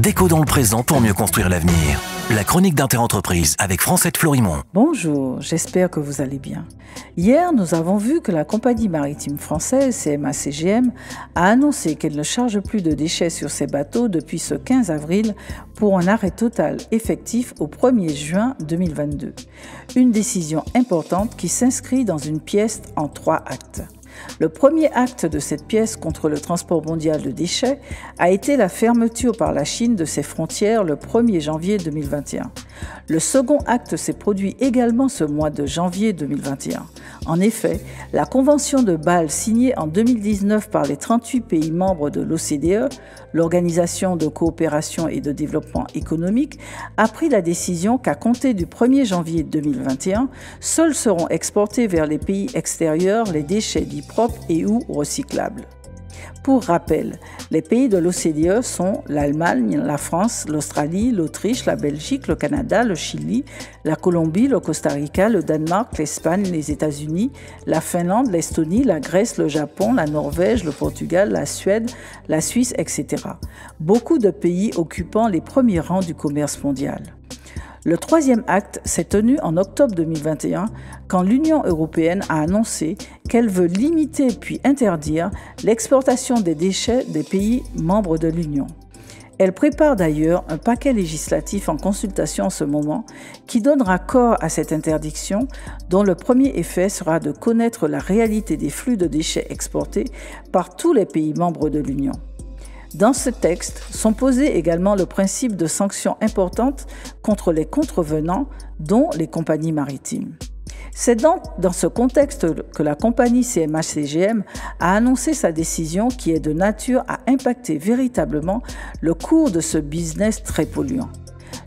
Déco dans le présent pour mieux construire l'avenir. La chronique d'Interentreprise avec Francette Florimond. Bonjour, j'espère que vous allez bien. Hier, nous avons vu que la compagnie maritime française CMA-CGM a annoncé qu'elle ne charge plus de déchets sur ses bateaux depuis ce 15 avril pour un arrêt total effectif au 1er juin 2022. Une décision importante qui s'inscrit dans une pièce en 3 actes. Le premier acte de cette pièce contre le transport mondial de déchets a été la fermeture par la Chine de ses frontières le 1er janvier 2021. Le second acte s'est produit également ce mois de janvier 2021. En effet, la Convention de Bâle signée en 2019 par les 38 pays membres de l'OCDE, l'Organisation de coopération et de développement économique, a pris la décision qu'à compter du 1er janvier 2021, seuls seront exportés vers les pays extérieurs les déchets dits propres et ou recyclables. Pour rappel, les pays de l'OCDE sont l'Allemagne, la France, l'Australie, l'Autriche, la Belgique, le Canada, le Chili, la Colombie, le Costa Rica, le Danemark, l'Espagne, les États-Unis, la Finlande, l'Estonie, la Grèce, le Japon, la Norvège, le Portugal, la Suède, la Suisse, etc. Beaucoup de pays occupant les premiers rangs du commerce mondial. Le troisième acte s'est tenu en octobre 2021 quand l'Union européenne a annoncé qu'elle veut limiter puis interdire l'exportation des déchets des pays membres de l'Union. Elle prépare d'ailleurs un paquet législatif en consultation en ce moment qui donnera corps à cette interdiction dont le premier effet sera de connaître la réalité des flux de déchets exportés par tous les pays membres de l'Union. Dans ce texte sont posés également le principe de sanctions importantes contre les contrevenants, dont les compagnies maritimes. C'est donc dans ce contexte que la compagnie CMA-CGM a annoncé sa décision qui est de nature à impacter véritablement le cours de ce business très polluant.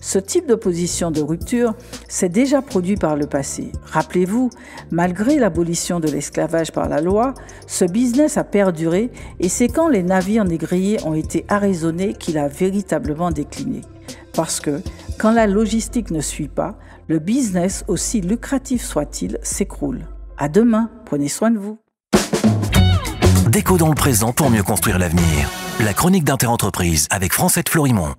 Ce type de position de rupture s'est déjà produit par le passé. Rappelez-vous, malgré l'abolition de l'esclavage par la loi, ce business a perduré et c'est quand les navires négriers ont été arraisonnés qu'il a véritablement décliné. Parce que, quand la logistique ne suit pas, le business, aussi lucratif soit-il, s'écroule. À demain, prenez soin de vous. Déco dans le présent pour mieux construire l'avenir. La chronique d'Interentreprise avec Francette Florimond.